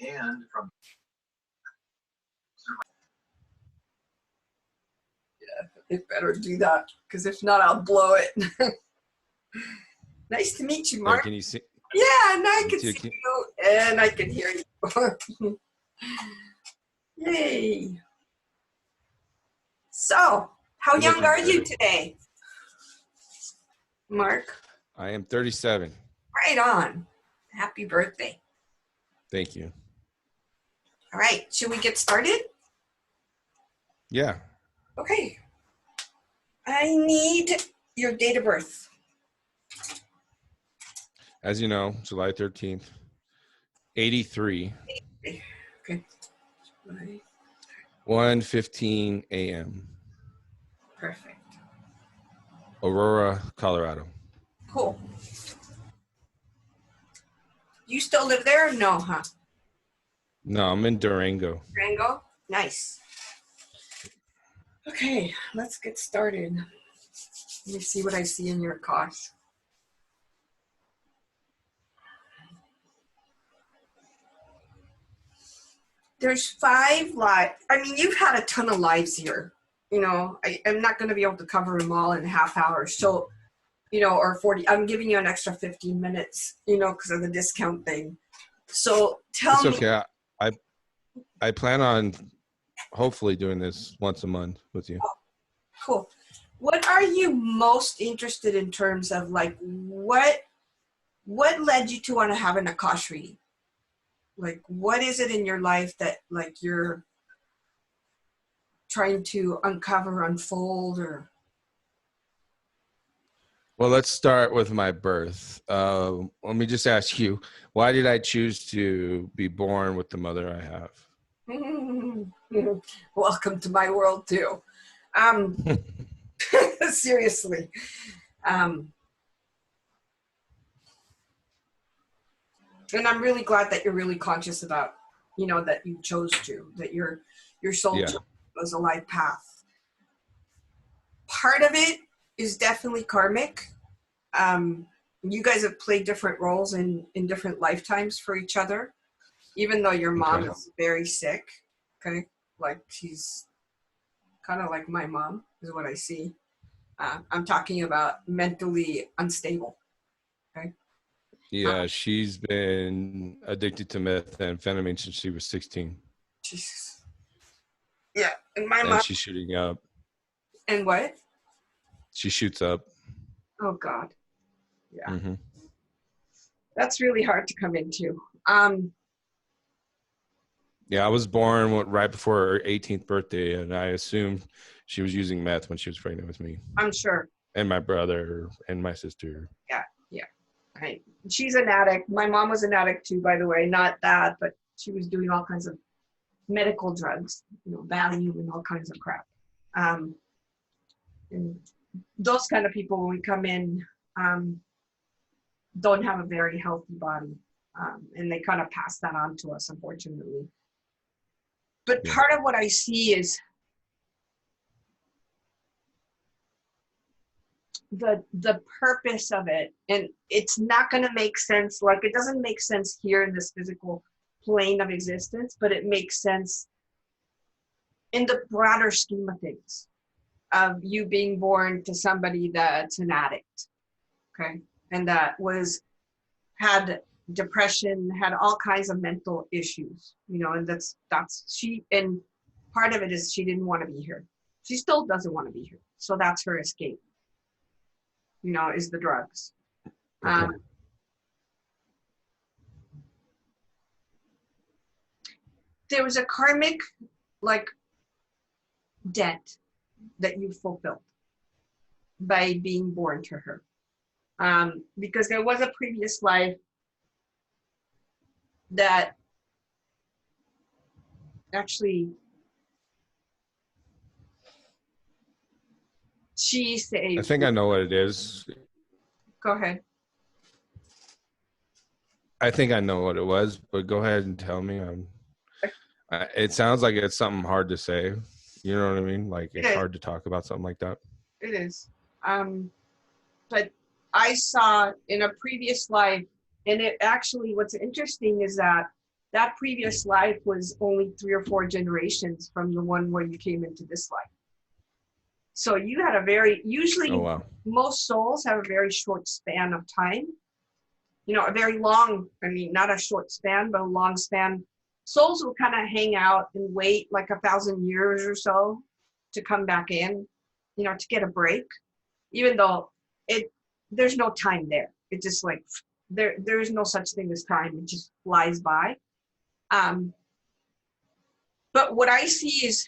and from it better do that, because if not, I'll blow it. Nice to meet you, Mark. Can you see? Yeah, and I can see you, and I can hear you. Yay. So, how young are you today, Mark? I am 37. Right on. Happy birthday. Thank you. All right, should we get started? Yeah. Okay. I need your date of birth. As you know, July 13th, 83. Okay. 1:15 a.m. Perfect. Aurora, Colorado. Cool. You still live there or no, huh? No, I'm in Durango. Durango? Nice. Okay, let's get started. Let me see what I see in your cost. There's 5 lives. I mean, you've had a ton of lives here. You know, I'm not going to be able to cover them all in a half hour. So, you know, or 40. I'm giving you an extra 15 minutes, you know, because of the discount thing. So tell me. It's okay. I plan on hopefully doing this once a month with you. Oh, cool. What are you most interested in terms of, like, what led you to want to have an Akash reading? Like, what is it in your life that, like, you're trying to uncover, unfold, or? Well, let's start with my birth. Let me just ask you, why did I choose to be born with the mother I have? Welcome to my world, too. Seriously. And I'm really glad that you're really conscious about, you know, that you chose to, that your soul chose a life path. Part of it is definitely karmic. You guys have played different roles in different lifetimes for each other, even though your mom is very sick, okay? Like, she's kind of like my mom, is what I see. I'm talking about mentally unstable, okay? Yeah, she's been addicted to methamphetamine since she was 16. Jesus. Yeah, and my mom. And she's shooting up. And what? She shoots up. Oh, God. Yeah. Mm-hmm. That's really hard to come into. Yeah, I was born right before her 18th birthday, and I assumed she was using meth when she was pregnant with me. I'm sure. And my brother and my sister. Yeah. Right. She's an addict. My mom was an addict too, by the way. Not that, but she was doing all kinds of medical drugs, you know, Valium and all kinds of crap. And those kind of people, when we come in, don't have a very healthy body. And they kind of pass that on to us, unfortunately. But part of what I see is the purpose of it, and it's not going to make sense. Like, it doesn't make sense here in this physical plane of existence, but it makes sense in the broader scheme of things, of you being born to somebody that's an addict, okay, and that had depression, had all kinds of mental issues, you know, and that's she, and part of it is she didn't want to be here. She still doesn't want to be here, so that's her escape, you know, is the drugs. Okay. There was a karmic, like, debt that you fulfilled by being born to her, because there was a previous life that actually she saved. I think I know what it is. Go ahead. I think I know what it was, but go ahead and tell me. It sounds like it's something hard to say. You know what I mean? Like, it's hard to talk about something like that. It is. But I saw in a previous life, and it actually, what's interesting is that that previous life was only 3 or 4 generations from the one where you came into this life. So you had a very, usually Oh, wow. most souls have a very short span of time. You know, a very long, I mean, not a short span, but a long span. Souls will kind of hang out and wait like 1,000 years or so to come back in, you know, to get a break, even though there's no time there. It's just like, there's no such thing as time. It just flies by. But what I see is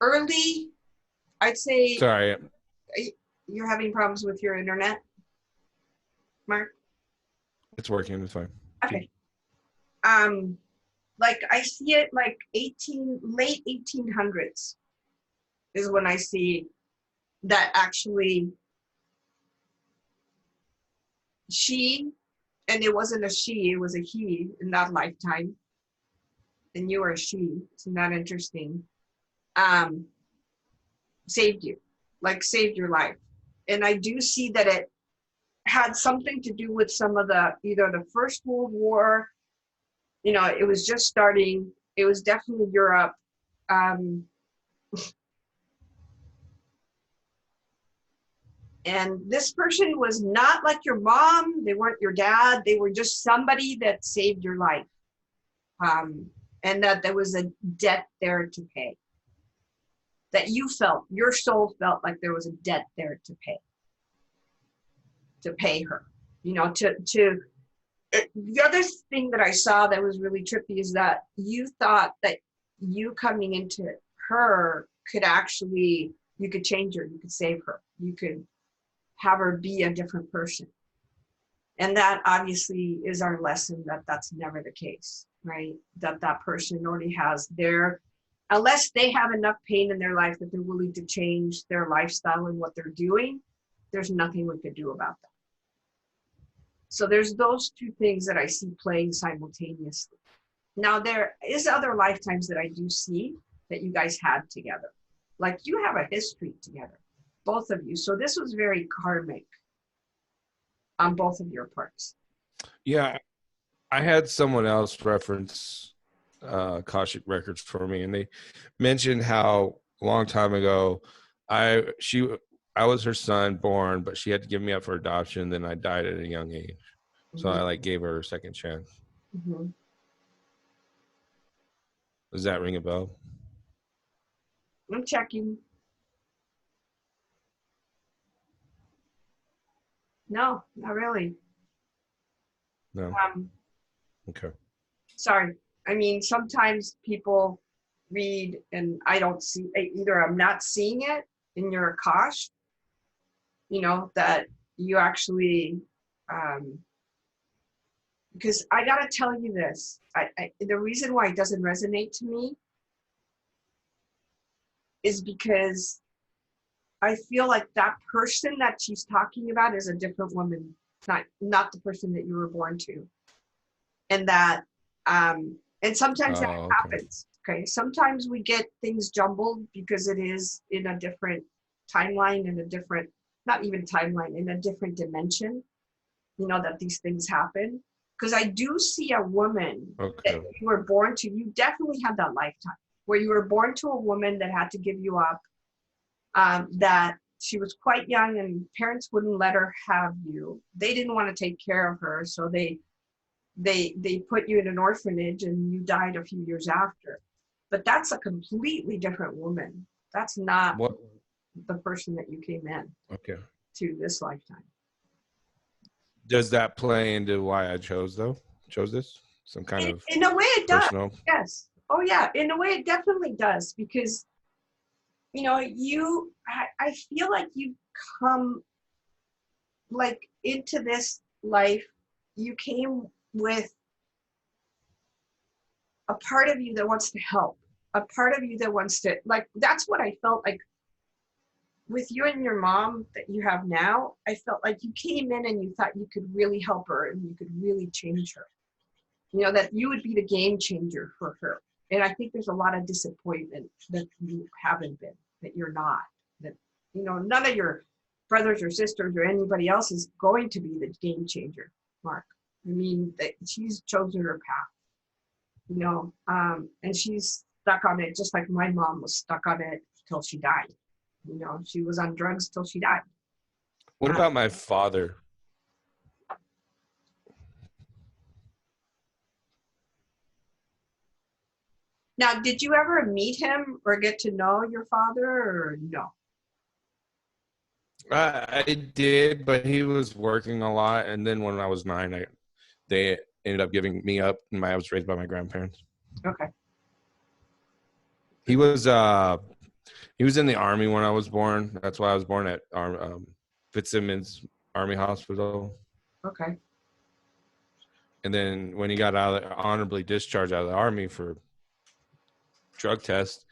early, I'd say. Sorry. You're having problems with your internet, Mark? It's working. It's fine. Okay. Like I see it like late 1800s is when I see that actually she, and it wasn't a she, it was a he in that lifetime. And you are a she. Isn't that interesting? Saved you, like saved your life. And I do see that it had something to do with some of either the First World War, you know, it was just starting. It was definitely Europe. And this person was not like your mom. They weren't your dad. They were just somebody that saved your life. And that there was a debt there to pay. That you felt, your soul felt like there was a debt there to pay her. You know, the other thing that I saw that was really trippy is that you thought that you coming into her could actually, you could change her, you could save her, you could have her be a different person. And that obviously is our lesson, that that's never the case, right? That person already has unless they have enough pain in their life that they're willing to change their lifestyle and what they're doing, there's nothing we could do about that. So there's those two things that I see playing simultaneously. Now there is other lifetimes that I do see that you guys had together. Like you have a history together, both of you. So this was very karmic on both of your parts. Yeah. I had someone else reference Akashic records for me, and they mentioned how a long time ago I was her son born, but she had to give me up for adoption. Then I died at a young age. So I like gave her a second chance. Mm-hmm. Does that ring a bell? I'm checking. No, not really. No. Okay. Sorry. I mean, sometimes people read and I don't see, either I'm not seeing it in your Akash, you know, that you actually, because I got to tell you this, the reason why it doesn't resonate to me is because I feel like that person that she's talking about is a different woman, not the person that you were born to. And that, and sometimes that happens, okay? Sometimes we get things jumbled because it is in a different timeline, in a different, not even timeline, in a different dimension, you know, that these things happen. Because I do see a woman that you were born to, you definitely had that lifetime where you were born to a woman that had to give you up, that she was quite young and parents wouldn't let her have you. They didn't want to take care of her, so they put you in an orphanage and you died a few years after. But that's a completely different woman. That's not the person that you came in to this lifetime. Does that play into why I chose this? Some kind of in a way it does. Personal? Yes. Oh yeah, in a way it definitely does, because you know, I feel like you come like into this life, you came with a part of you that wants to help, a part of you that wants to, like, that's what I felt like with you and your mom that you have now. I felt like you came in and you thought you could really help her and you could really change her. You know, that you would be the game changer for her. And I think there's a lot of disappointment that you haven't been, that you're not, that, you know, none of your brothers or sisters or anybody else is going to be the game changer, Mark. I mean, she's chosen her path, you know, and she's stuck on it just like my mom was stuck on it till she died. You know, she was on drugs till she died. What about my father? Now, did you ever meet him or get to know your father, or no? I did, but he was working a lot. And then when I was 9, they ended up giving me up, and I was raised by my grandparents. Okay. He was in the Army when I was born. That's why I was born at Fitzsimmons Army Hospital. Okay. And then when he got honorably discharged out of the Army for drug test,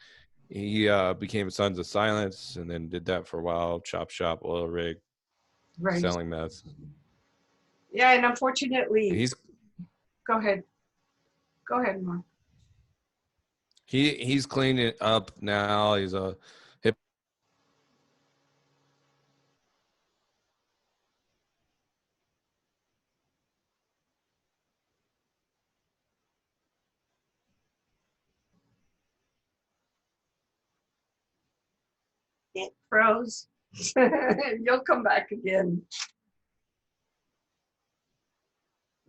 he became Sons of Silence, and then did that for a while. Chop shop, oil rig, Right. selling meth. Yeah, and unfortunately, He's go ahead, Mark. he's cleaning up now. He's a hip. It froze. You'll come back again.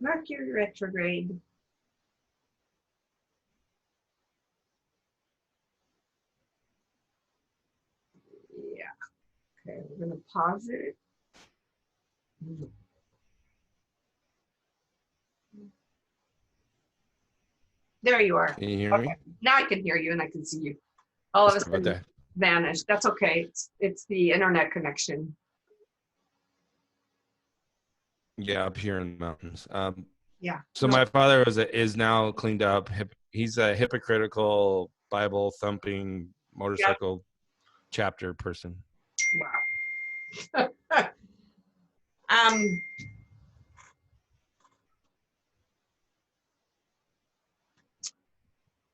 Mercury retrograde. Yeah. Okay, we're gonna pause it. There you are. Can you hear me? Now I can hear you and I can see you. All of a sudden vanished. That's okay. It's the internet connection. Yeah, up here in the mountains. Yeah. So my father is now cleaned up. He's a hypocritical, Bible thumping motorcycle chapter person. Wow.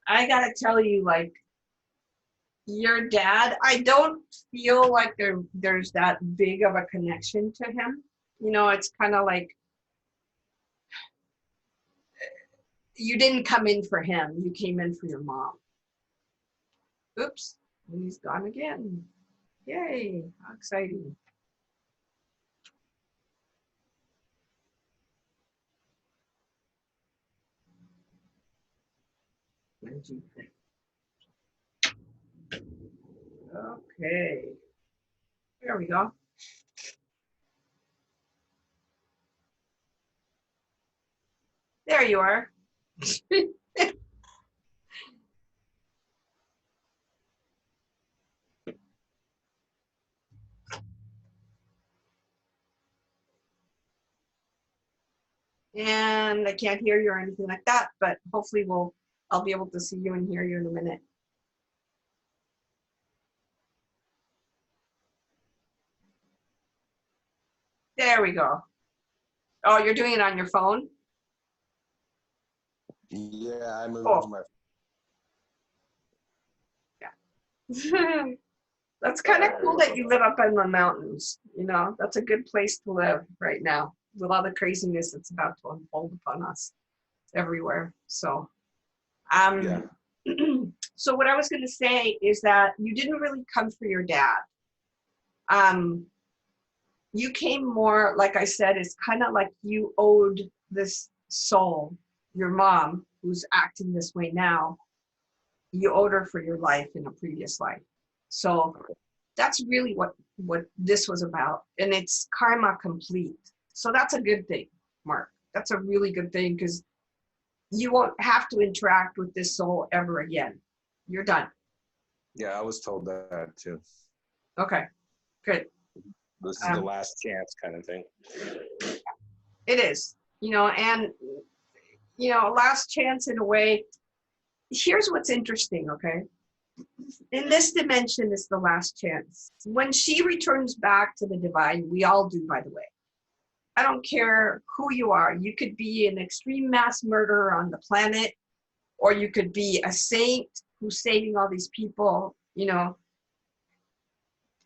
I gotta tell you, like, your dad, I don't feel like there's that big of a connection to him. You know, it's kind of like you didn't come in for him, you came in for your mom. Oops, and he's gone again. Yay, how exciting. Okay, there we go. There you are. And I can't hear you or anything like that, but hopefully I'll be able to see you and hear you in a minute. There we go. Oh, you're doing it on your phone? Yeah, I moved my. Yeah. That's kind of cool that you live up in the mountains. You know, that's a good place to live right now with all the craziness that's about to unfold upon us everywhere. So, Yeah. So what I was going to say is that you didn't really come for your dad. You came more, like I said, it's kind of like you owed this soul, your mom, who's acting this way now, you owed her for your life in a previous life. So that's really what this was about. And it's karma complete. So that's a good thing, Mark. That's a really good thing, because you won't have to interact with this soul ever again. You're done. Yeah, I was told that too. Okay, good. This is the last chance kind of thing. It is, you know, and, you know, last chance in a way. Here's what's interesting, okay? In this dimension is the last chance. When she returns back to the divine, we all do, by the way. I don't care who you are. You could be an extreme mass murderer on the planet, or you could be a saint who's saving all these people, you know.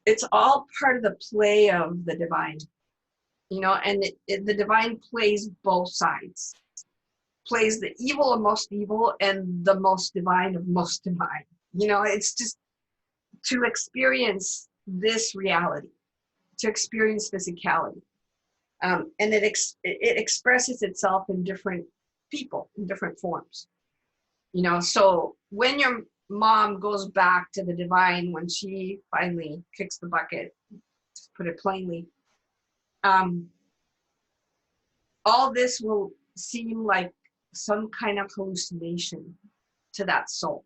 It's all part of the play of the divine. and the divine plays both sides, plays the evil of most evil and the most divine of most divine. It's just to experience this reality, to experience physicality. And it expresses itself in different people, in different forms. So when your mom goes back to the divine, when she finally kicks the bucket, to put it plainly, all this will seem like some kind of hallucination to that soul.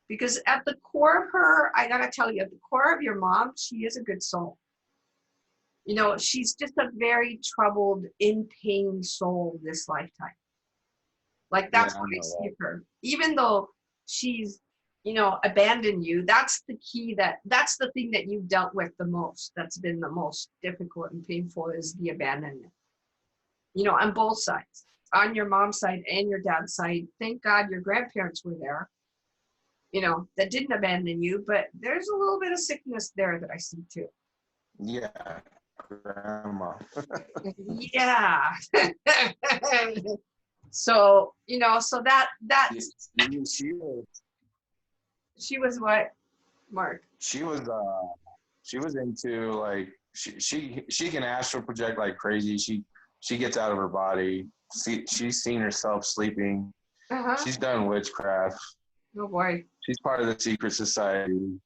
Because at the core of her, I gotta tell you, at the core of your mom, she is a good soul. She's just a very troubled, in pain soul this lifetime. Like, that's what I see her. Even though she's, abandoned you, that's the key, that's the thing that you've dealt with the most, that's been the most difficult and painful, is the abandonment. On both sides, on your mom's side and your dad's side. Thank God your grandparents were there, that didn't abandon you, but there's a little bit of sickness there that I see too. Yeah, grandma. Yeah. So, so that she was what, Mark? She was into, like, she can astral project like crazy. She gets out of her body. She's seen herself sleeping. Uh-huh. She's done witchcraft. Oh boy. She's part of the secret society.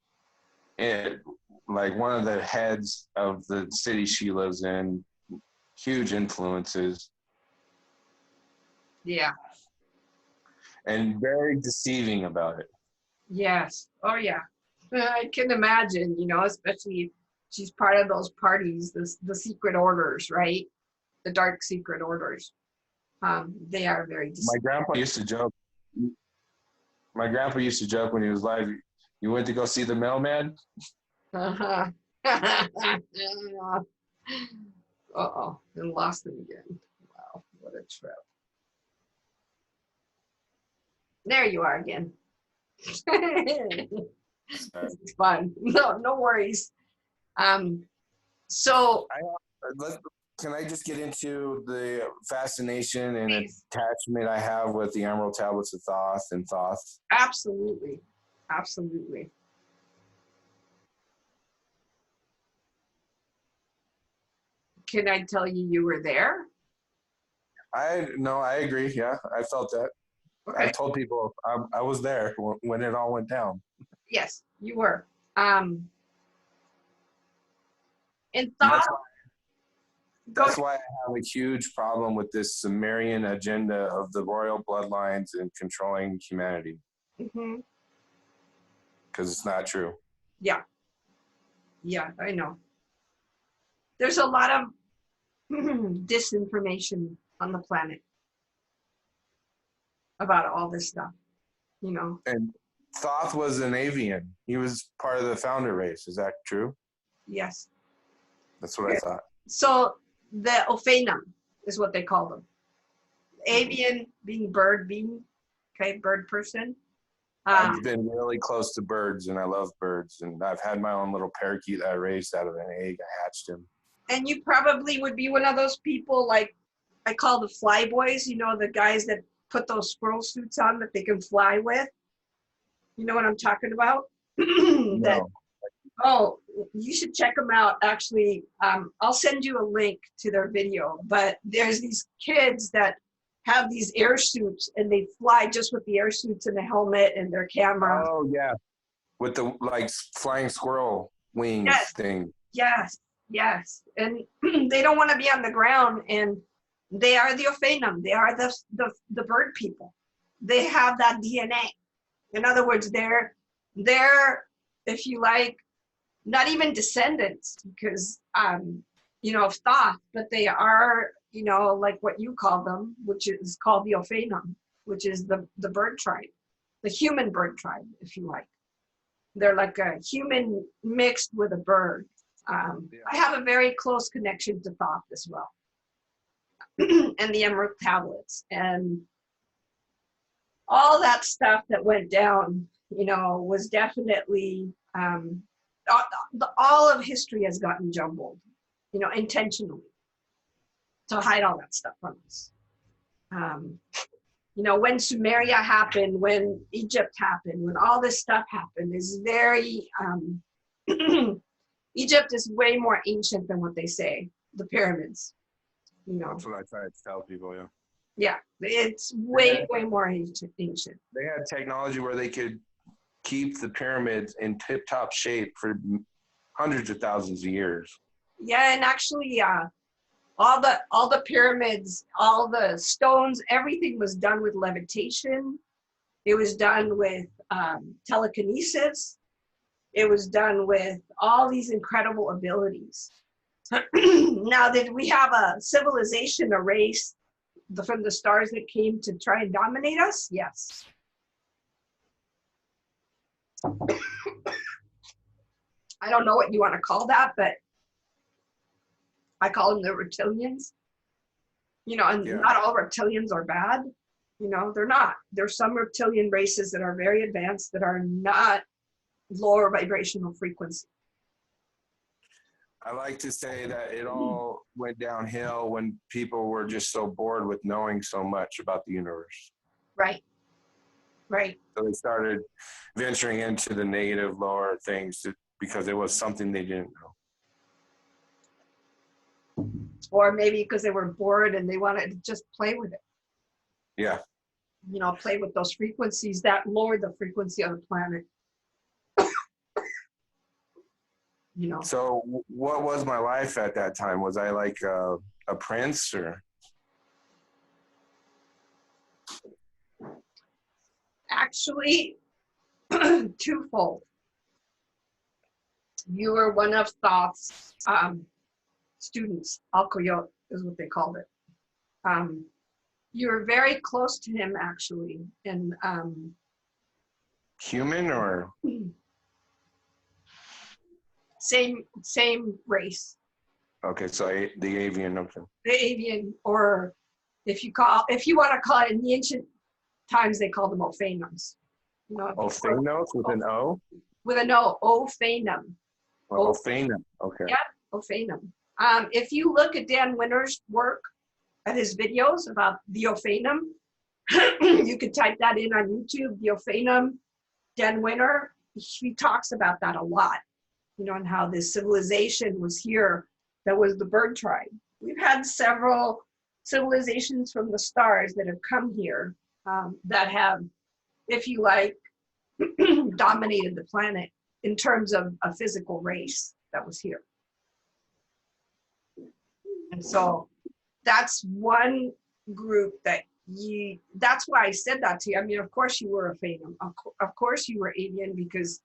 And like one of the heads of the city she lives in, huge influences. Yeah. And very deceiving about it. Yes. Oh yeah. I can imagine, especially she's part of those parties, the secret orders, right? The dark secret orders. They are very deceiving. My grandpa used to joke when he was alive, you went to go see the mailman? Uh-huh. Uh-oh, and lost him again. Wow, what a trip. There you are again. It's fun. No worries. So can I just get into the fascination and attachment I have with the Emerald Tablets of Thoth and Thoth? Absolutely. Absolutely. Can I tell you were there? I agree. Yeah, I felt that. Okay. I told people I was there when it all went down. Yes, you were. And Thoth. That's why I have a huge problem with this Sumerian agenda of the royal bloodlines and controlling humanity. Mm-hmm. Because it's not true. Yeah. Yeah, I know. There's a lot of disinformation on the planet about all this stuff, And Thoth was an avian. He was part of the founder race. Is that true? Yes. That's what I thought. So the Ophanum is what they call them. Avian being bird being, okay, bird person. I've been really close to birds, and I love birds. And I've had my own little parakeet that I raised out of an egg. I hatched him. And you probably would be one of those people, like I call the fly boys, the guys that put those squirrel suits on that they can fly with. You know what I'm talking about? No. Oh, you should check them out. Actually, I'll send you a link to their video. But there's these kids that have these air suits, and they fly just with the air suits and the helmet and their camera. Oh, yeah. With the, like, flying squirrel wings thing. Yes, yes. And they don't want to be on the ground, and they are the Ophanum. They are the bird people. They have that DNA. In other words, they're, if you like, not even descendants, because of Thoth, but they are, like what you call them, which is called the Ophanum, which is the bird tribe, the human bird tribe, if you like. They're like a human mixed with a bird. I have a very close connection to Thoth as well, and the Emerald Tablets, and all that stuff that went down, was definitely, all of history has gotten jumbled, intentionally. to hide all that stuff from us. You know, when Sumeria happened, when Egypt happened, when all this stuff happened, is very, Egypt is way more ancient than what they say, the pyramids, you know. That's what I try to tell people, yeah. Yeah, it's way more ancient. They had technology where they could keep the pyramids in tip-top shape for hundreds of thousands of years. Yeah, and actually, all the pyramids, all the stones, everything was done with levitation. It was done with telekinesis. It was done with all these incredible abilities. Now that we have a civilization, a race from the stars that came to try and dominate us, yes. I don't know what you want to call that, but I call them the reptilians. You know, and not all reptilians are bad. You know, they're not. There's some reptilian races that are very advanced that are not lower vibrational frequency. I like to say that it all went downhill when people were just so bored with knowing so much about the universe. Right. Right. So they started venturing into the negative, lower things because it was something they didn't know. Or maybe because they were bored and they wanted to just play with it. Yeah. You know, play with those frequencies that lower the frequency of the planet. You know. So what was my life at that time? Was I like a prince or? Actually, twofold. You were one of Thoth's students. Alkoyot is what they called it. You were very close to him, actually. And human or? Same race. Okay, so the avian, okay. The avian, or if you want to call it, in the ancient times they called them Ophanos. You know, Ophanos with an O? With an O, Ophanum. Ophanum, okay. Yeah, Ophanum. If you look at Dan Winter's work, at his videos about the Ophanum, you could type that in on YouTube, the Ophanum, Dan Winter. He talks about that a lot, you know, and how this civilization was here that was the bird tribe. We've had several civilizations from the stars that have come here that have, if you like, dominated the planet in terms of a physical race that was here. And so that's one group that's why I said that to you. I mean, of course you were a Phantom. Of course you were avian, because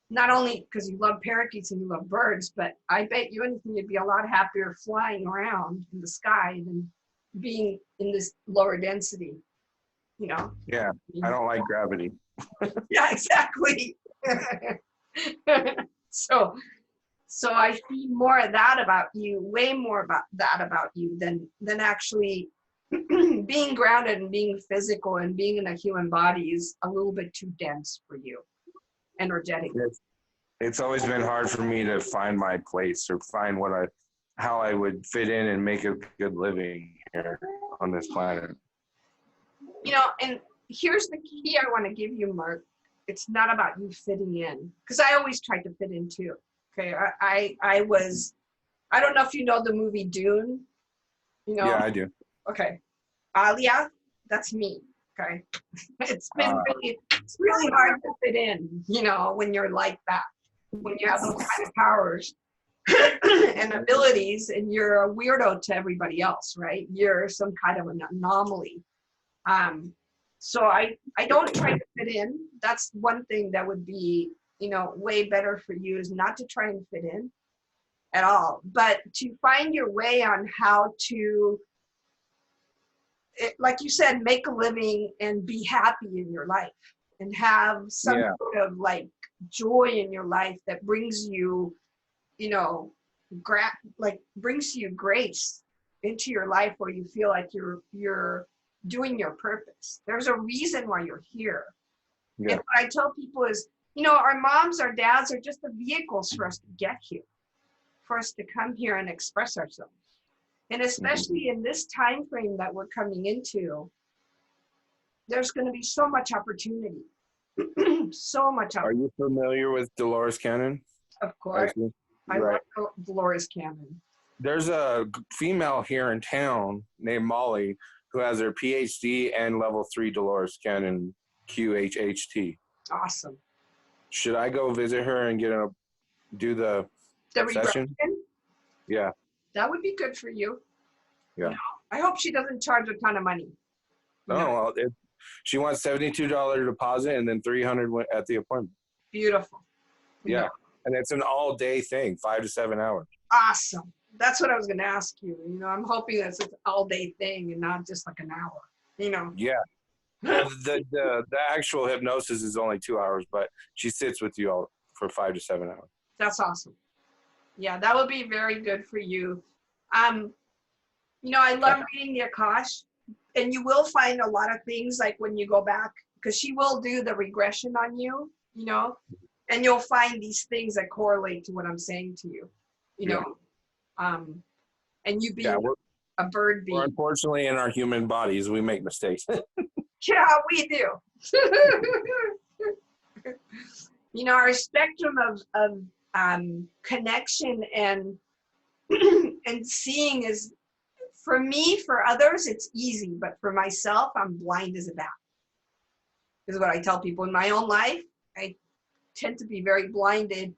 not only because you love parakeets and you love birds, but I bet you anything you'd be a lot happier flying around in the sky than being in this lower density, you know? Yeah, I don't like gravity. Yeah, exactly. So I see more of that about you, way more about that about you than actually being grounded and being physical and being in a human body is a little bit too dense for you, energetic. It's always been hard for me to find my place or find how I would fit in and make a good living here on this planet. You know, and here's the key I want to give you, Mark. It's not about you fitting in, because I always tried to fit in too. Okay, I don't know if you know the movie Dune. You know? Yeah, I do. Okay, Alia, that's me. Okay, it's really hard to fit in. You know, when you're like that, when you have those kind of powers and abilities, and you're a weirdo to everybody else, right? You're some kind of an anomaly. So I don't try to fit in. That's one thing that would be, you know, way better for you, is not to try and fit in at all, but to find your way on how to, like you said, make a living and be happy in your life and have some sort of like joy in your life that brings you, you know, brings you grace into your life, where you feel like you're doing your purpose. There's a reason why you're here. Yeah. And what I tell people is, you know, our moms, our dads are just the vehicles for us to get here, for us to come here and express ourselves. And especially in this time frame that we're coming into, there's going to be so much opportunity. So much Are opportunity. you familiar with Dolores Cannon? Of course. I Right. love Dolores Cannon. There's a female here in town named Molly who has her PhD and level 3 Dolores Cannon QHHT. Awesome. Should I go visit her and do the regression? session? Yeah. That would be good for you. Yeah. You know, I hope she doesn't charge a ton of money. Well, she wants $72 deposit and then $300 at the appointment. Beautiful. Yeah. And it's an all-day thing, 5 to 7 hours. Awesome. That's what I was going to ask you. You know, I'm hoping that's an all-day thing and not just like an hour. You know. Yeah. the actual hypnosis is only 2 hours, but she sits with you all for 5 to 7 hours. That's awesome. Yeah, that would be very good for you. You know, I love reading the Akash, and you will find a lot of things like when you go back, because she will do the regression on you, you know, and you'll find these things that correlate to what I'm saying to you, you know, and you being a bird bee. Unfortunately, in our human bodies, we make mistakes. Yeah, we do. You know, our spectrum of connection and and seeing is, for me, for others, it's easy, but for myself, I'm blind as a bat. Is what I tell people. In my own life, I tend to be very blinded,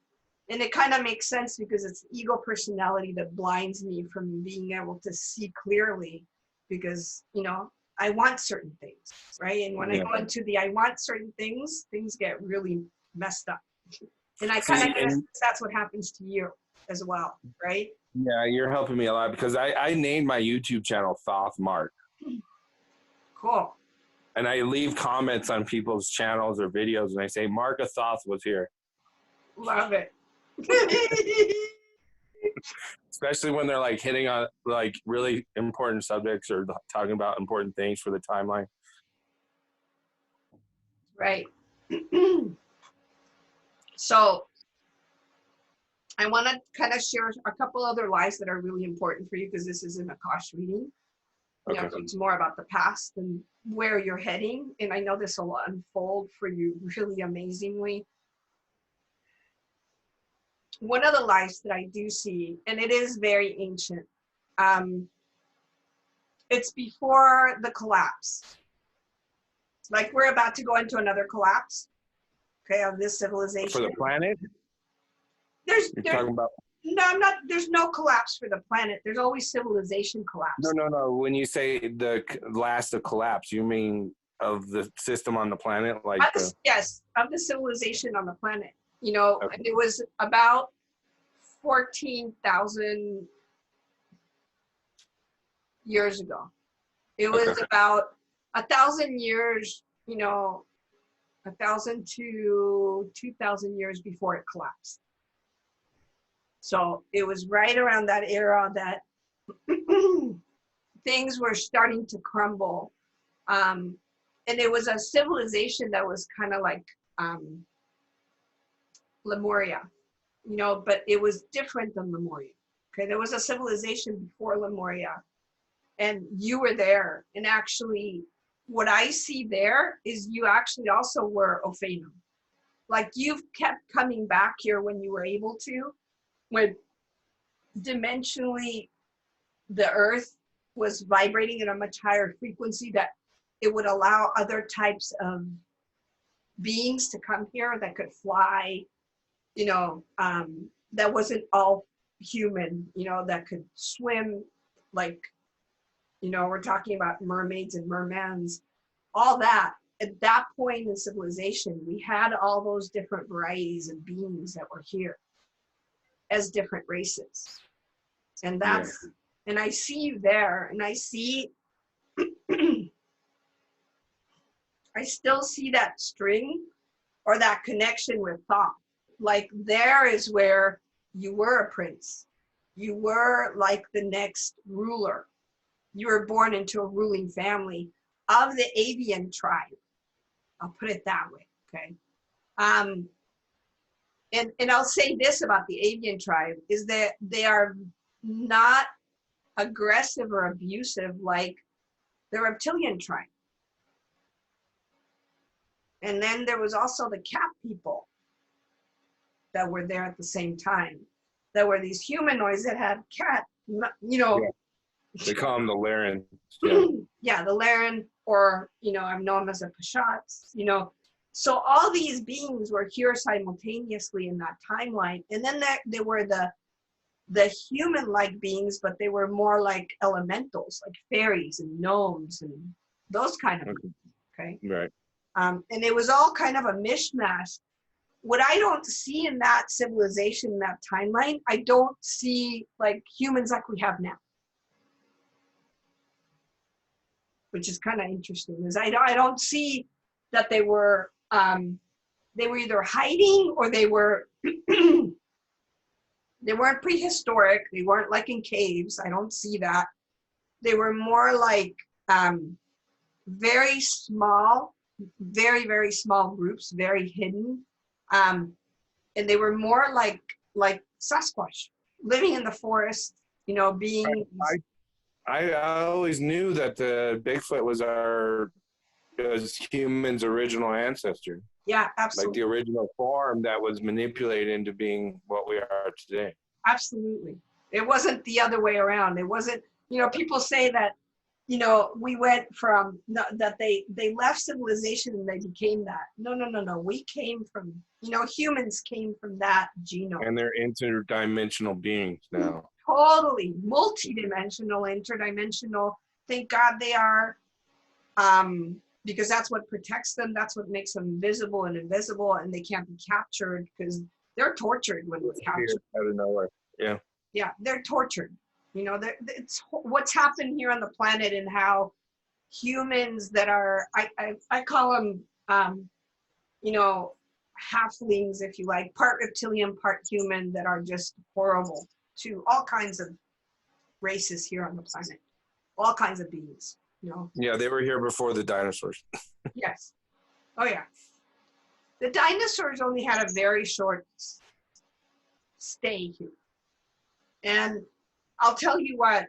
and it kind of makes sense because it's ego personality that blinds me from being able to see clearly, because, you know, I want certain things, right? And when I go into the I want certain things, things get really messed up. And I kind of guess that's what happens to you as well, right? Yeah, you're helping me a lot because I named my YouTube channel Thoth Mark. Cool. And I leave comments on people's channels or videos and I say, Mark of Thoth was here. Love it. Especially when they're like hitting on like really important subjects or talking about important things for the timeline. Right. So I want to kind of share a couple other lies that are really important for you, because this is an Akash reading. You know, it's more about the past and where you're heading. And I know this will unfold for you really amazingly. One of the lies that I do see, and it is very ancient, it's before the collapse. Like we're about to go into another collapse, okay, of this civilization. For the planet? You're talking about? No, I'm not. There's no collapse for the planet. There's always civilization collapse. No. When you say the last of collapse, you mean of the system on the planet? Like yes, of the civilization on the planet. You know, it was about 14,000 years ago. It was about 1,000 years, you know, 1,000 to 2,000 years before it collapsed. So it was right around that era that things were starting to crumble. And it was a civilization that was kind of like Lemuria, you know, but it was different than Lemuria. Okay, there was a civilization before Lemuria, and you were there. And actually, what I see there is you actually also were Ophanum. Like you've kept coming back here when you were able to, when dimensionally the earth was vibrating at a much higher frequency, that it would allow other types of beings to come here that could fly, you know, that wasn't all human, you know, that could swim, like, you know, we're talking about mermaids and mermans, all that. At that point in civilization, we had all those different varieties of beings that were here as different races. And that's, and I see you there, and I see, I still see that string or that connection with Thoth. Like there is where you were a prince. You were like the next ruler. You were born into a ruling family of the avian tribe. I'll put it that way, okay? And I'll say this about the avian tribe, is that they are not aggressive or abusive like the reptilian tribe. And then there was also the cat people that were there at the same time. That were these humanoids that had cat, you know. Yeah. They call them the Laren. Yeah. Yeah, the Laren, or, you know, I've known them as the Pashats, you know. So all these beings were here simultaneously in that timeline. And then there were the human-like beings, but they were more like elementals, like fairies and gnomes and those kind of things, okay? Right. And it was all kind of a mishmash. What I don't see in that civilization, that timeline, I don't see like humans like we have now, which is kind of interesting. Is I don't see that they were either hiding or they were they weren't prehistoric. They weren't like in caves. I don't see that. They were more like very small, very, very small groups, very hidden. And they were more like Sasquatch, living in the forest, you know, being. I always knew that the Bigfoot was humans' original ancestor. Yeah, absolutely. Like the original form that was manipulated into being what we are today. Absolutely. It wasn't the other way around. It wasn't, you know, people say that, you know, we went from, that they left civilization and they became that. No. We came from, you know, humans came from that genome. And they're interdimensional beings now. Totally. Multidimensional, interdimensional. Thank God they are. Because that's what protects them. That's what makes them visible and invisible, and they can't be captured because they're tortured when we're captured. Out of nowhere. Yeah. Yeah, they're tortured. You know, it's what's happened here on the planet, and how humans that are, I call them, you know, halflings, if you like, part reptilian, part human, that are just horrible to all kinds of races here on the planet, all kinds of beings. You know? Yeah, they were here before the dinosaurs. Yes. Oh, yeah. The dinosaurs only had a very short stay here. And I'll tell you what,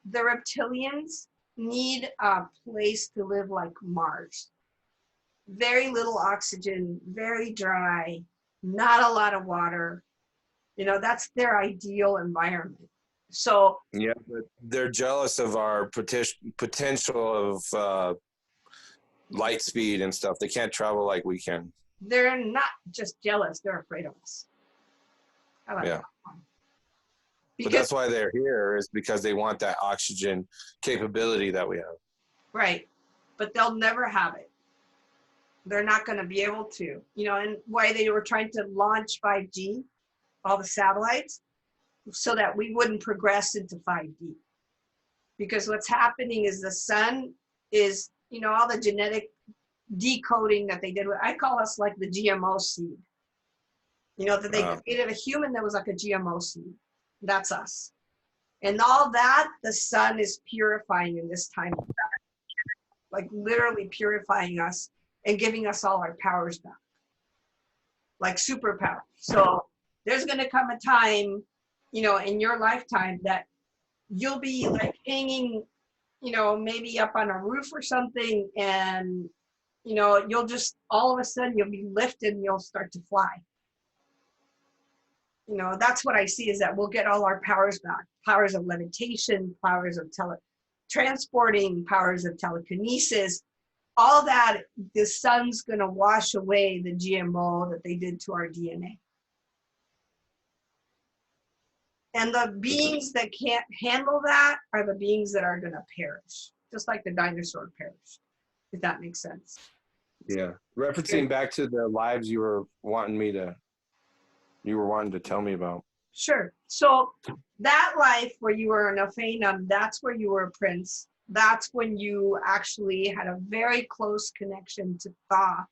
the reptilians need a place to live like Mars. Very little oxygen, very dry, not a lot of water. You know, that's their ideal environment. So yeah, but they're jealous of our potential of light speed and stuff. They can't travel like we can. They're not just jealous; they're afraid of us. I like that one. But that's why they're here, is because they want that oxygen capability that we have. Right, but they'll never have it. They're not going to be able to. You know, and why they were trying to launch 5G, all the satellites, so that we wouldn't progress into 5D. Because what's happening is the sun is, you know, all the genetic decoding that they did. I call us like the GMO seed. You know, that they created a human that was like a GMO seed. That's us. And all that, the sun is purifying in this time. Like literally purifying us and giving us all our powers back. Like superpower. So there's going to come a time, you know, in your lifetime that you'll be like hanging, you know, maybe up on a roof or something, and, you know, you'll just, all of a sudden you'll be lifted and you'll start to fly. You know, that's what I see, is that we'll get all our powers back. Powers of levitation, powers of transporting, powers of telekinesis, all that. The sun's going to wash away the GMO that they did to our DNA. And the beings that can't handle that are the beings that are going to perish, just like the dinosaur perished, if that makes sense. Yeah. Referencing back to the lives you were wanting to tell me about. Sure. So that life where you were an Ophanum, that's where you were a prince. That's when you actually had a very close connection to Thoth.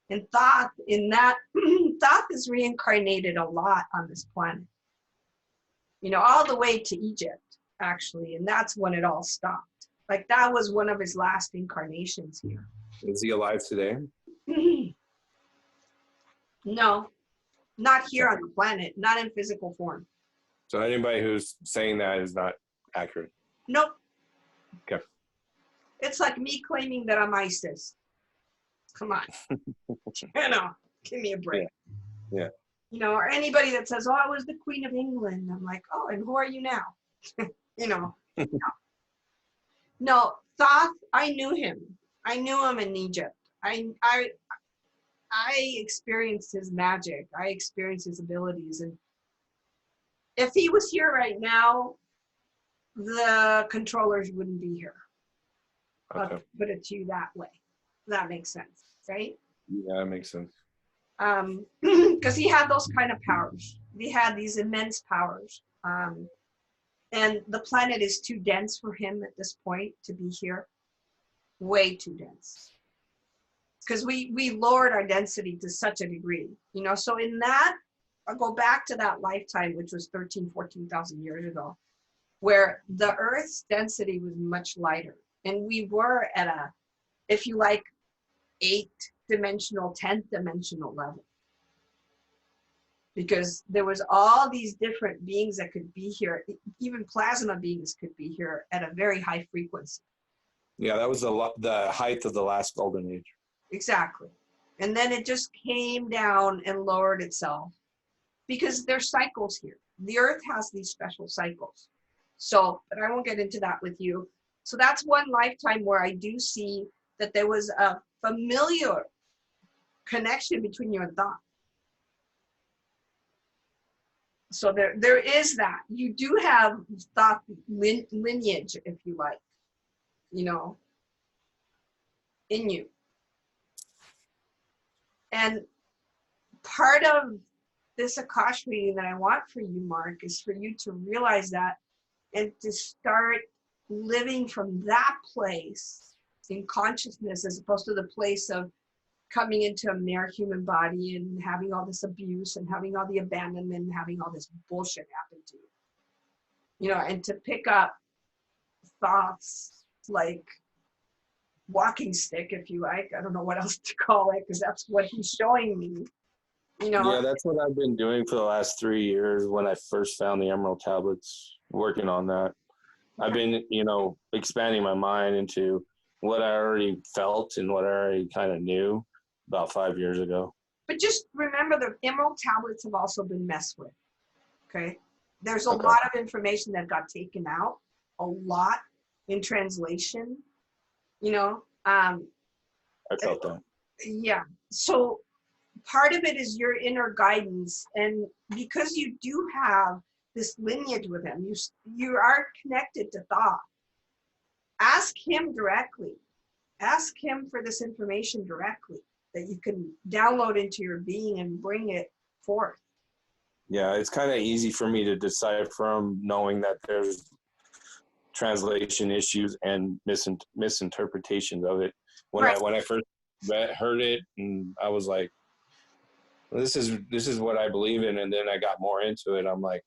And Thoth, Thoth is reincarnated a lot on this planet. You know, all the way to Egypt, actually. And that's when it all stopped. Like, that was one of his last incarnations here. Is he alive today? No, not here on the planet, not in physical form. So anybody who's saying that is not accurate? Nope. Okay. It's like me claiming that I'm ISIS. Come on. Give me a break. Yeah. Or anybody that says, oh, I was the Queen of England. I'm like, oh, and who are you now? No, Thoth, I knew him. I knew him in Egypt. I experienced his magic. I experienced his abilities. And if he was here right now, the controllers wouldn't be here. Okay. I'll put it to you that way. That makes sense, right? Yeah, that makes sense. Because he had those kind of powers. He had these immense powers. And the planet is too dense for him at this point to be here. Way too dense. Because we lowered our density to such a degree. So in that, I'll go back to that lifetime, which was 14,000 years ago, where the Earth's density was much lighter. And we were at a, if you like, 8-dimensional, 10th-dimensional level. Because there was all these different beings that could be here. Even plasma beings could be here at a very high frequency. Yeah, that was the height of the last golden age. Exactly. And then it just came down and lowered itself. Because there's cycles here. The Earth has these special cycles. So, but I won't get into that with you. So that's one lifetime where I do see that there was a familiar connection between you and Thoth. So there is that. You do have Thoth lineage, if you like, in you. And part of this Akash reading that I want for you, Mark, is for you to realize that and to start living from that place in consciousness as opposed to the place of coming into a mere human body and having all this abuse and having all the abandonment and having all this bullshit happen to you. And to pick up thoughts like walking stick, if you like. I don't know what else to call it because that's what he's showing me. Yeah, that's what I've been doing for the last 3 years when I first found the Emerald Tablets, working on that. I've been, expanding my mind into what I already felt and what I already kind of knew about 5 years ago. But just remember the Emerald Tablets have also been messed with, okay? There's a lot of information that got taken out, a lot in translation, I felt that. Yeah, so part of it is your inner guidance, and because you do have this lineage with him, you are connected to Thoth. Ask him directly. Ask him for this information directly that you can download into your being and bring it forth. Yeah, it's kind of easy for me to decipher from knowing that there's translation issues and misinterpretations of it. When I first heard it, and I was like, this is what I believe in, and then I got more into it. I'm like,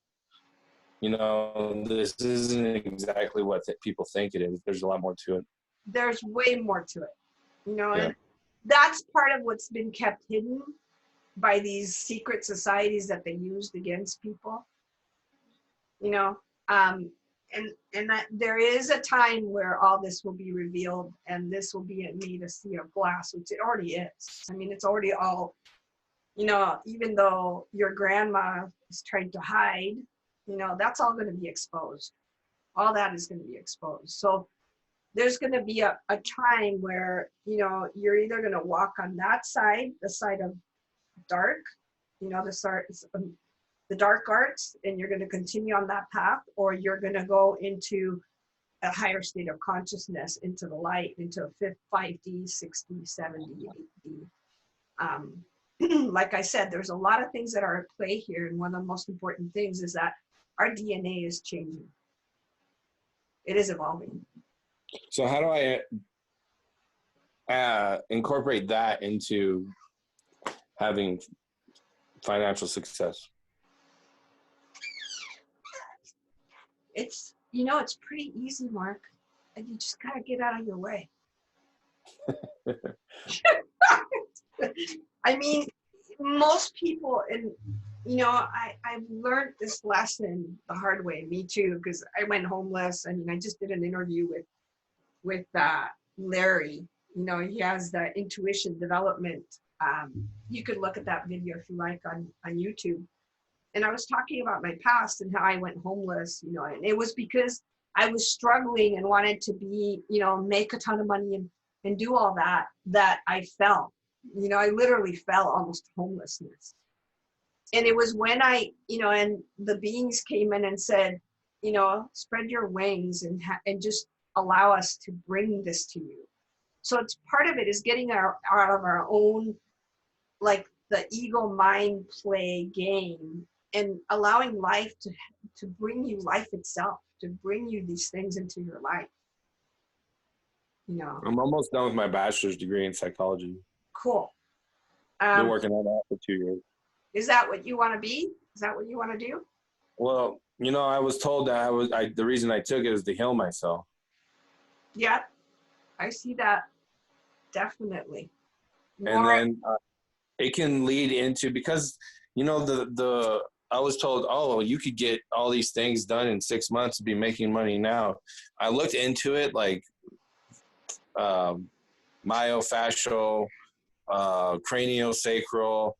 this isn't exactly what people think it is. There's a lot more to it. There's way more to it, Yeah. and that's part of what's been kept hidden by these secret societies that they used against people. And that there is a time where all this will be revealed, and this will be made a sea of glass, which it already is. I mean, it's already all, even though your grandma is trying to hide, that's all going to be exposed. All that is going to be exposed. So there's going to be a time where, you're either going to walk on that side, the side of dark, the dark arts, and you're going to continue on that path, or you're going to go into a higher state of consciousness, into the light, into 5D, 6D, 7D, 8D. Like I said, there's a lot of things that are at play here, and one of the most important things is that our DNA is changing. It is evolving. So how do I incorporate that into having financial success? It's pretty easy, Mark. And you just gotta get out of your way. I mean, most people, and I've learned this lesson the hard way. Me too, because I went homeless. I mean, I just did an interview with Larry. He has the intuition development. You could look at that video if you like on YouTube. And I was talking about my past and how I went homeless, and it was because I was struggling and wanted to be, make a ton of money and do all that I fell. I literally fell almost homelessness. And it was when and the beings came in and said, spread your wings and just allow us to bring this to you. So it's part of it is getting out of our own, like the ego mind play game, and allowing life to bring you life itself, to bring you these things into your life. I'm almost done with my bachelor's degree in psychology. Cool. Been working on that for 2 years. Is that what you want to be? Is that what you want to do? Well, I was told that the reason I took it is to heal myself. Yeah, I see that. Definitely. And then it can lead into, because, I was told, oh, you could get all these things done in 6 months and be making money now. I looked into it, like myofascial, craniosacral,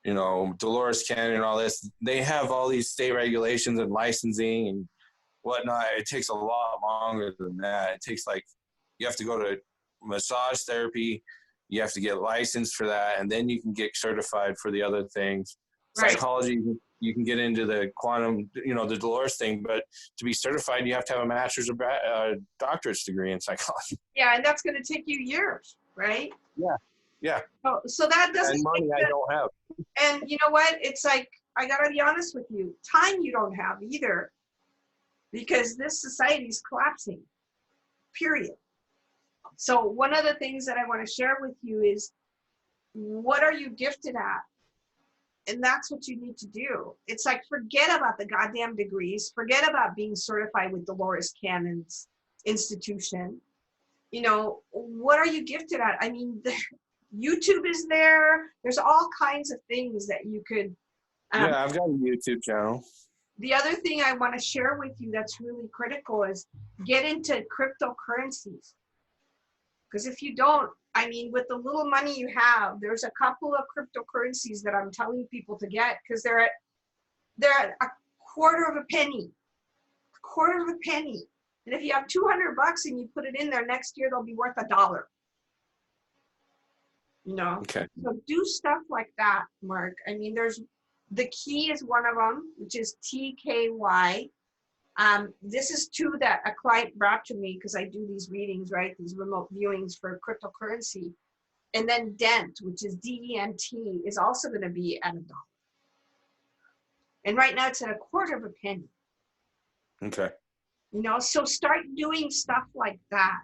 Dolores Canyon and all this. They have all these state regulations and licensing and whatnot. It takes a lot longer than that. It takes you have to go to massage therapy. You have to get licensed for that, and then you can get certified for the other things. Right. Psychology, you can get into the quantum, the Dolores thing, but to be certified, you have to have a master's or doctorate's degree in psychology. Yeah, and that's going to take you years, right? Yeah. So that doesn't. And money I don't have. And you know what? It's like, I got to be honest with you. Time you don't have either, because this society is collapsing, period. So one of the things that I want to share with you is, what are you gifted at? And that's what you need to do. It's like, forget about the goddamn degrees. Forget about being certified with Dolores Cannon's institution. What are you gifted at? I mean, YouTube is there. There's all kinds of things that you could. Yeah, I've got a YouTube channel. The other thing I want to share with you that's really critical is get into cryptocurrencies. Because if you don't, I mean, with the little money you have, there's a couple of cryptocurrencies that I'm telling people to get, because they're at a quarter of a penny. And if you have $200 and you put it in there, next year they'll be worth $1. Okay. So do stuff like that, Mark. I mean, the key is one of them, which is TKY. This is two that a client brought to me because I do these readings, right? These remote viewings for cryptocurrency. And then DENT, which is DENT, is also going to be at $1. And right now it's at a quarter of a penny. Okay. So start doing stuff like that.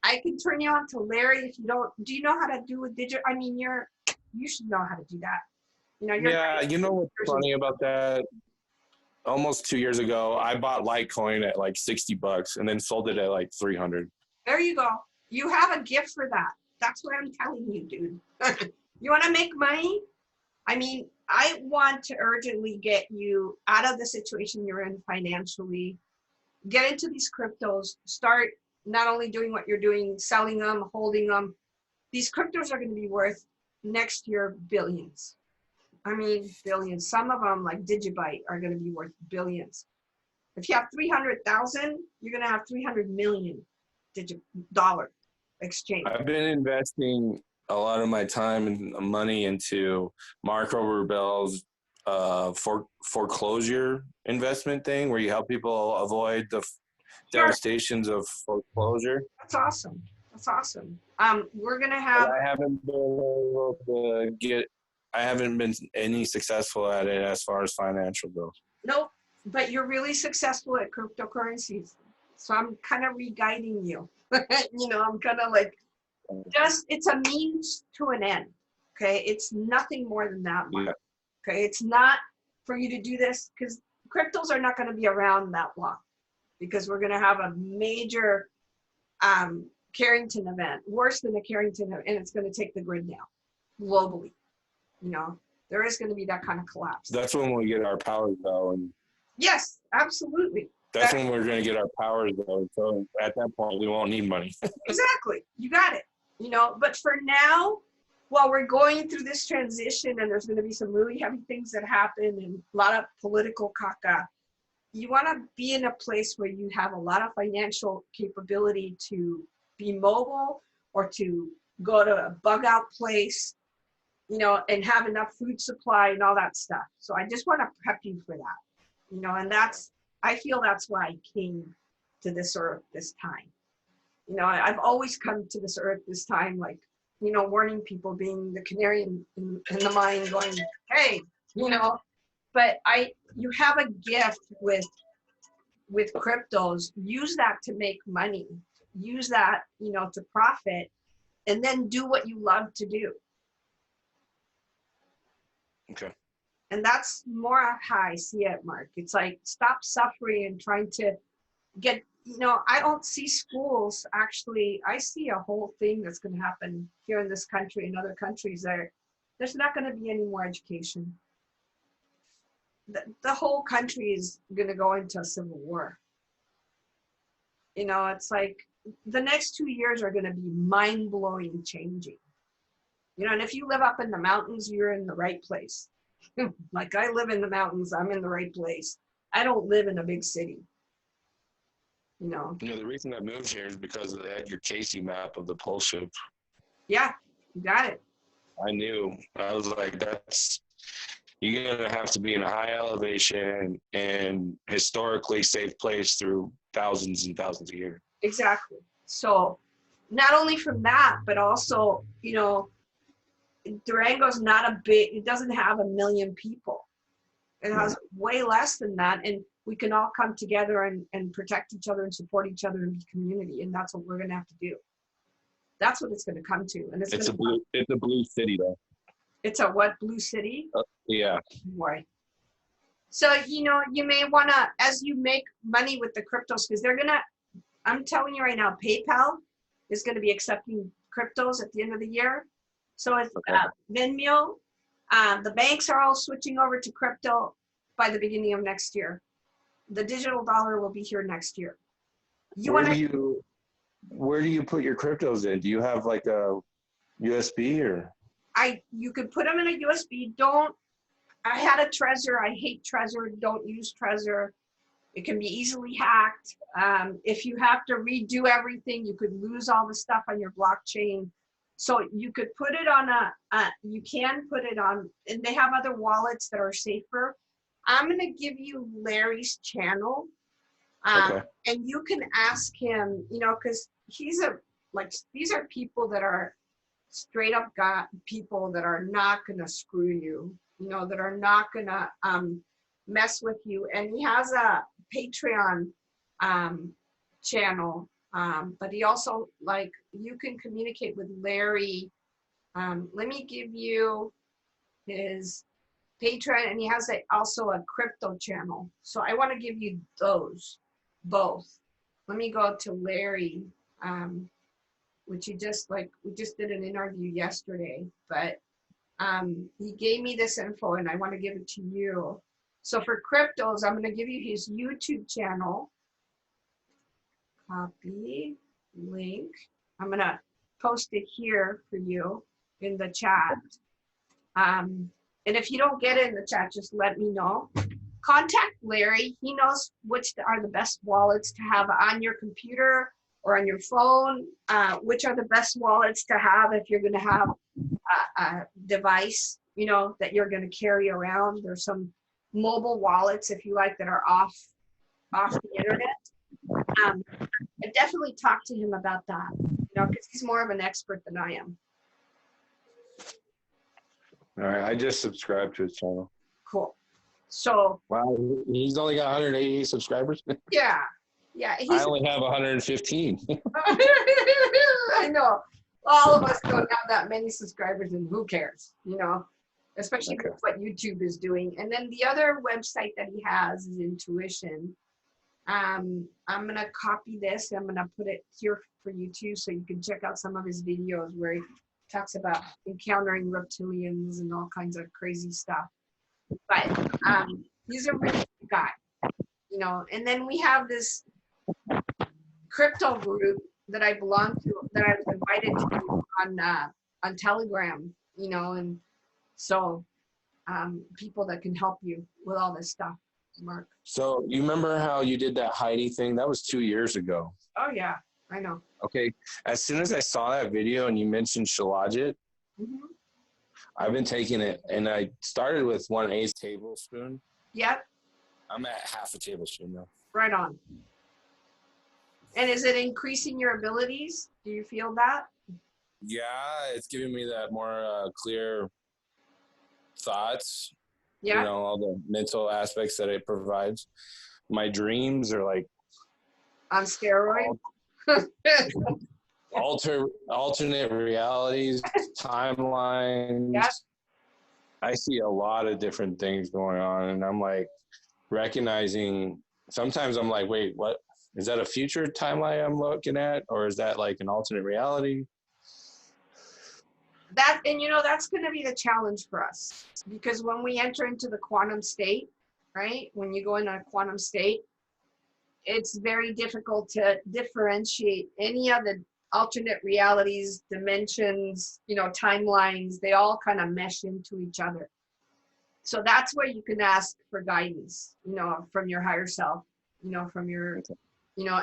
I can turn you on to Larry if you don't. Do you know how to do a digital? I mean, you should know how to do that. Yeah, what's funny about that? Almost 2 years ago, I bought Litecoin at $60 and then sold it at $300. There you go. You have a gift for that. That's what I'm telling you, dude. You want to make money? I mean, I want to urgently get you out of the situation you're in financially. Get into these cryptos. Start not only doing what you're doing, selling them, holding them. These cryptos are going to be worth next year billions. I mean, billions. Some of them, like Digibyte, are going to be worth billions. If you have 300,000, you're going to have 300 million dollar exchange. I've been investing a lot of my time and money into Mark Robert's foreclosure investment thing, where you help people avoid the devastations of foreclosure. That's awesome. We're going to have. But I haven't been able to get. I haven't been any successful at it as far as financial goes. Nope, but you're really successful at cryptocurrencies. So I'm kind of re-guiding you. I'm kind of like, it's a means to an end. Okay, it's nothing more than that. Yeah. Okay, it's not for you to do this, because cryptos are not going to be around that long, because we're going to have a major Carrington event, worse than a Carrington event, and it's going to take the grid down globally. There is going to be that kind of collapse. That's when we get our powers, though. And Yes, absolutely. that's when we're going to get our powers, though. So at that point, we won't need money. Exactly. You got it. But for now, while we're going through this transition and there's going to be some really heavy things that happen and a lot of political caca, you want to be in a place where you have a lot of financial capability to be mobile or to go to a bug out place, and have enough food supply and all that stuff. So I just want to prep you for that, and I feel that's why I came to this earth this time. I've always come to this earth this time, like, warning people, being the canary in the mine, going, hey, but you have a gift with cryptos. Use that to make money, use that, to profit, and then do what you love to do. Okay. And that's more how I see it, Mark. It's like, stop suffering and trying to get, I don't see schools actually. I see a whole thing that's going to happen here in this country and other countries. There's not going to be any more education. The whole country is going to go into a civil war. It's like the next 2 years are going to be mind-blowing changing. And if you live up in the mountains, you're in the right place. Like, I live in the mountains, I'm in the right place. I don't live in a big city. The reason I moved here is because of the Edgar Casey map of the pole shift. Yeah, you got it. I knew. I was like, you're going to have to be in a high elevation and historically safe place through thousands and thousands of years. Exactly. So not only from that, but also, Durango's it doesn't have 1 million people. It has way less than that. And we can all come together and protect each other and support each other and be community. And that's what we're going to have to do. That's what it's going to come to. And it's a blue city, though. It's a what? Blue city? Yeah. Boy. So, you may want to, as you make money with the cryptos, because I'm telling you right now, PayPal is going to be accepting cryptos at the end of the year. So it's Venmo. The banks are all switching over to crypto by the beginning of next year. The digital dollar will be here next year. Where do you put your cryptos in? Do you have like a USB or? You could put them in a USB. I had a Trezor. I hate Trezor. Don't use Trezor. It can be easily hacked. If you have to redo everything, you could lose all the stuff on your blockchain. So you could put it on you can put it on, and they have other wallets that are safer. I'm going to give you Larry's channel. And you can ask him, because these are people that are straight up people that are not going to screw you, that are not going to mess with you. And he has a Patreon channel, but he also, you can communicate with Larry. Let me give you his Patreon, and he has also a crypto channel. So I want to give you those both. Let me go to Larry, which we just did an interview yesterday, but he gave me this info and I want to give it to you. So for cryptos, I'm going to give you his YouTube channel. Copy, link. I'm going to post it here for you in the chat. And if you don't get it in the chat, just let me know. Contact Larry. He knows which are the best wallets to have on your computer or on your phone, which are the best wallets to have if you're going to have a device, that you're going to carry around. There's some mobile wallets, if you like, that are off the internet. I definitely talk to him about that, because he's more of an expert than I am. All right, I just subscribed to his channel. Cool. So. Wow, he's only got 188 subscribers? Yeah. I only have 115. I know. All of us don't have that many subscribers, and who cares, especially with what YouTube is doing. And then the other website that he has is Intuition. I'm going to copy this. I'm going to put it here for you too, so you can check out some of his videos where talks about encountering reptilians and all kinds of crazy stuff. But he's a really good guy, you know. And then we have this crypto group that I belong to, that I was invited to on Telegram, you know, and so people that can help you with all this stuff, Mark. So you remember how you did that Heidi thing? That was 2 years ago. Oh yeah, I know. Okay, as soon as I saw that video and you mentioned Shilajit, I've been taking it, and I started with 1/8 tablespoon. Yep. I'm at half a tablespoon now. Right on. And is it increasing your abilities? Do you feel that? Yeah, it's giving me that more clear thoughts. Yeah. You know, all the mental aspects that it provides. My dreams are like On steroids? alternate realities, timelines. Yep. I see a lot of different things going on, and I'm like recognizing. Sometimes I'm like, wait, what? Is that a future timeline I'm looking at, or is that like an alternate reality? That, and you know, that's going to be the challenge for us, because when we enter into the quantum state, right? When you go into a quantum state, it's very difficult to differentiate any of the alternate realities, dimensions, you know, timelines. They all kind of mesh into each other. So that's where you can ask for guidance, you know, from your higher self, you know, from your, you know,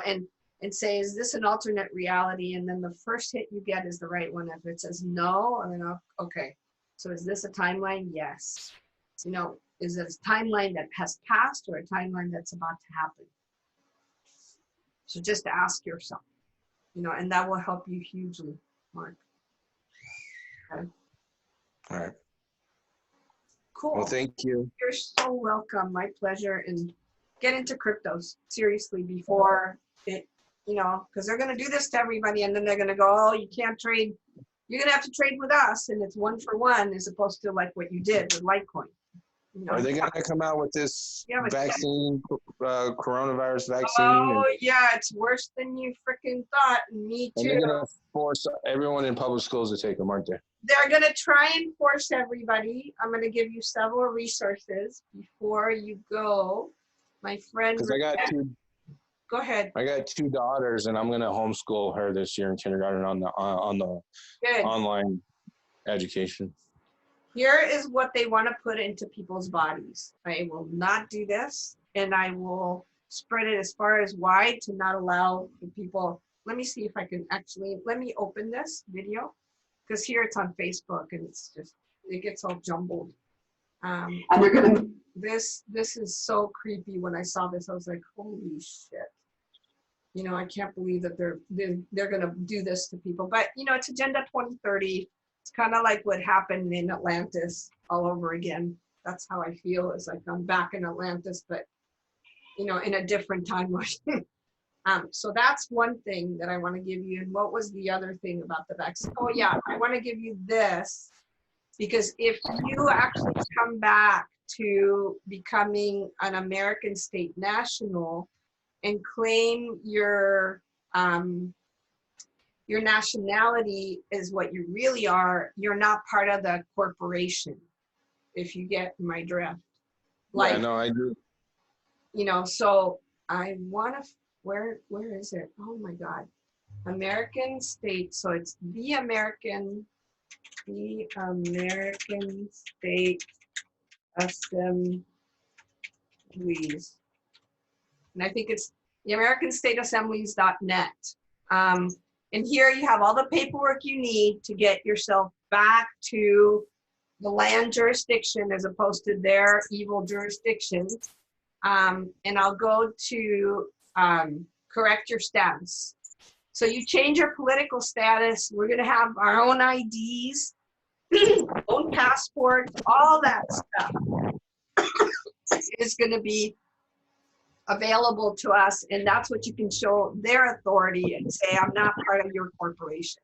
and say, is this an alternate reality? And then the first hit you get is the right one. If it says no, and then okay, so is this a timeline? Yes. You know, is it a timeline that has passed or a timeline that's about to happen? So just ask yourself, you know, and that will help you hugely, Mark. Okay. All right. Cool. Well, thank you. You're so welcome. My pleasure. And get into cryptos seriously before it, you know, because they're going to do this to everybody, and then they're going to go, oh, you can't trade. You're going to have to trade with us, and it's 1 for 1 as opposed to like what you did with Litecoin. You know? Are they going to come out with this vaccine, coronavirus vaccine? Oh, yeah, it's worse than you freaking thought. Me too. And they're going to force everyone in public schools to take them, aren't they? They're going to try and force everybody. I'm going to give you several resources before you go. My friend. Because I got two. Go ahead. I got 2 daughters, and I'm going to homeschool her this year in kindergarten on the Good. online education. Here is what they want to put into people's bodies. I will not do this, and I will spread it as far as wide to not allow the people. Let me see if I can actually, let me open this video, because here it's on Facebook, and it's just, it gets all jumbled. And they're gonna, this is so creepy. When I saw this, I was like, holy shit. You know, I can't believe that they're gonna do this to people. But you know, it's Agenda 2030. It's kind of like what happened in Atlantis all over again. That's how I feel. It's like I'm back in Atlantis, but you know, in a different timeline. So that's one thing that I want to give you. And what was the other thing about the vaccine? Oh yeah, I want to give you this, because if you actually come back to becoming an American state national and claim your nationality is what you really are, you're not part of the corporation, if you get my drift. Like, yeah, no, I do. You know, so I want to, where is it? Oh my God. American state. So it's the American State Assemblies. And I think it's the AmericanStateAssemblies.net. And here you have all the paperwork you need to get yourself back to the land jurisdiction as opposed to their evil jurisdiction. And I'll go to correct your status. So you change your political status. We're going to have our own IDs, own passports, all that stuff is going to be available to us, and that's what you can show their authority and say, I'm not part of your corporation.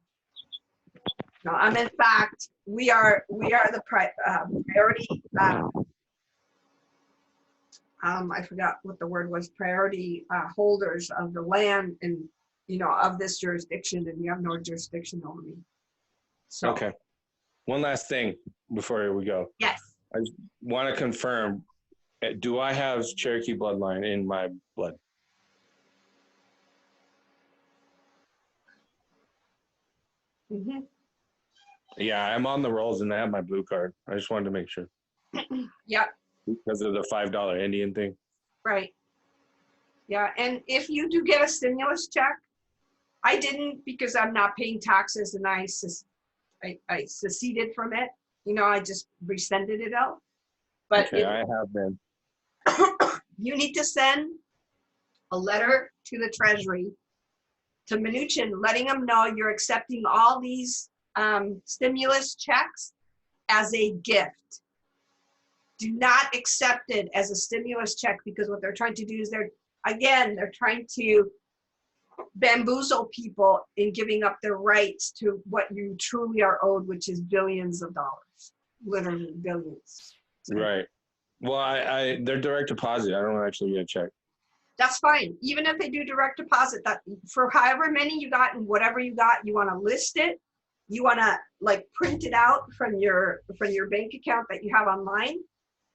No, I'm in fact, we are the priority. I forgot what the word was. Priority holders of the land and, you know, of this jurisdiction, and you have no jurisdiction over me. So Okay. One last thing before we go. yes. I just want to confirm, do I have Cherokee bloodline in my blood? Hmm. Yeah, I'm on the rolls and I have my blue card. I just wanted to make sure. Yep. Because of the $5 Indian thing. Right. Yeah, and if you do get a stimulus check, I didn't because I'm not paying taxes and I seceded from it. You know, I just rescinded it out. But Okay, I have been. you need to send a letter to the Treasury, to Mnuchin, letting them know you're accepting all these stimulus checks as a gift. Do not accept it as a stimulus check, because what they're trying to do is they're trying to bamboozle people in giving up their rights to what you truly are owed, which is billions of dollars, literally billions. Right. Well, they're direct deposit. I don't actually get a check. That's fine. Even if they do direct deposit, that for however many you got and whatever you got, you want to list it. You want to like print it out from your bank account that you have online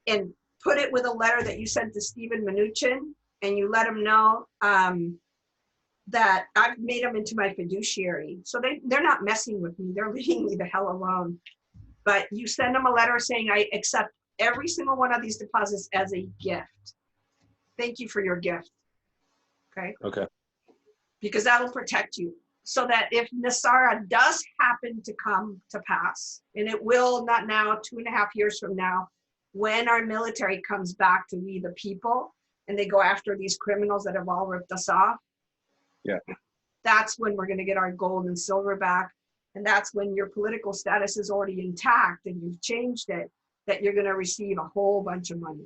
and put it with a letter that you sent to Stephen Mnuchin, and you let him know that I've made them into my fiduciary. So they're not messing with me. They're leaving me the hell alone. But you send them a letter saying, I accept every single one of these deposits as a gift. Thank you for your gift. Okay? Okay. Because that'll protect you. So that if Nasara does happen to come to pass, and it will, not now, 2.5 years from now, when our military comes back to we the people and they go after these criminals that have all ripped us off, yeah, that's when we're going to get our gold and silver back. And that's when your political status is already intact and you've changed it, that you're going to receive a whole bunch of money.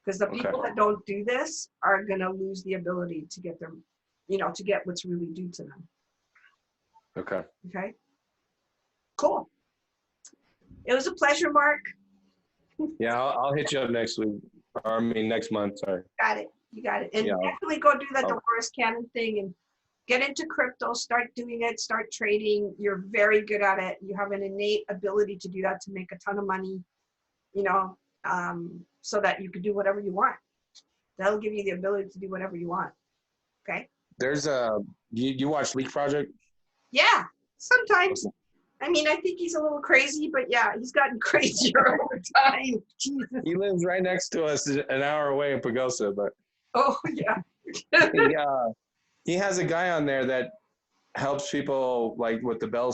Because the people that don't do this are going to lose the ability to get them, to get what's really due to them. Okay. Okay. Cool. It was a pleasure, Mark. Yeah, I'll hit you up next week. Or, I mean, next month. Sorry. Got it. You got it. And Yeah, definitely go do that Dolores Cannon thing and get into crypto. Start doing it. Start trading. You're very good at it. You have an innate ability to do that, to make a ton of money, so that you can do whatever you want. That'll give you the ability to do whatever you want. Okay. There's you watch Leak Project? Yeah, sometimes. I mean, I think he's a little crazy, but yeah, he's gotten crazier over time. Jesus. He lives right next to us, an hour away in Pagosa, but Oh yeah. he has a guy on there that helps people like with the buy,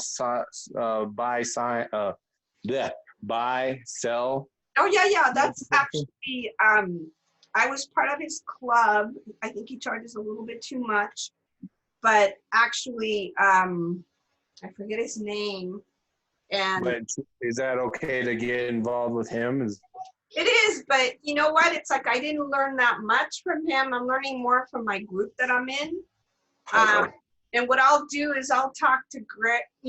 sell. Oh yeah. That's actually I was part of his club. I think he charges a little bit too much, but actually I forget his name. And But is that okay to get involved with him? It is, but you know what? It's like I didn't learn that much from him. I'm learning more from my group that I'm in. Okay. And what I'll do is I'll talk to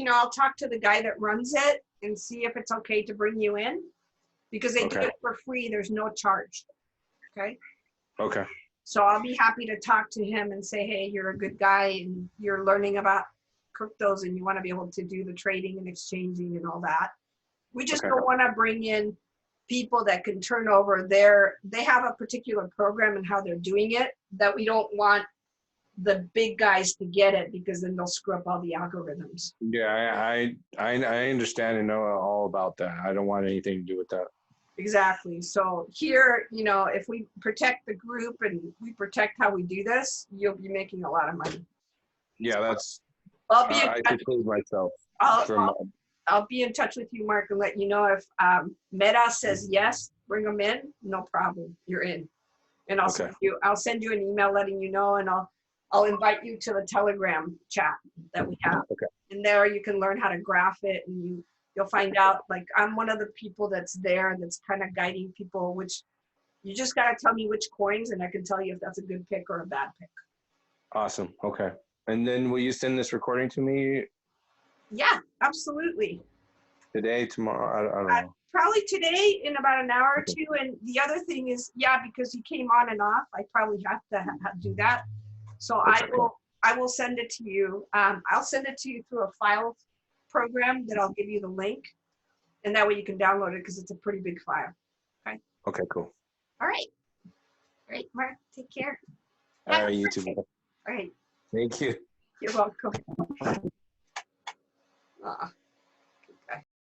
I'll talk to the guy that runs it and see if it's okay to bring you in, because they do it for free. There's no charge. Okay. Okay. So I'll be happy to talk to him and say, hey, you're a good guy and you're learning about cryptos and you want to be able to do the trading and exchanging and all that. We just don't want to bring in people that can turn over they have a particular program and how they're doing it, that we don't want the big guys to get it, because then they'll screw up all the algorithms. Yeah, I understand and know all about that. I don't want anything to do with that. Exactly. So here, if we protect the group and we protect how we do this, you'll be making a lot of money. Yeah, that's. I conclude myself. I'll be in touch with you, Mark, and let you know if Meta says yes, bring them in. No problem, you're in. And I'll send you an email letting you know, and I'll invite you to the Telegram chat that we have. Okay. And there you can learn how to graph it, and you'll find out, like, I'm one of the people that's there that's kind of guiding people, which you just got to tell me which coins and I can tell you if that's a good pick or a bad pick. Awesome. Okay. And then will you send this recording to me? Yeah, absolutely. Today, tomorrow? I don't know. Probably today in about an hour or two. And the other thing is, because you came on and off, I probably have to do that. So I will send it to you. I'll send it to you through a file program that I'll give you the link, and that way you can download it because it's a pretty big file. Okay, cool. All right. All right, Mark, take care. All right, you too. All right. Thank you. You're welcome.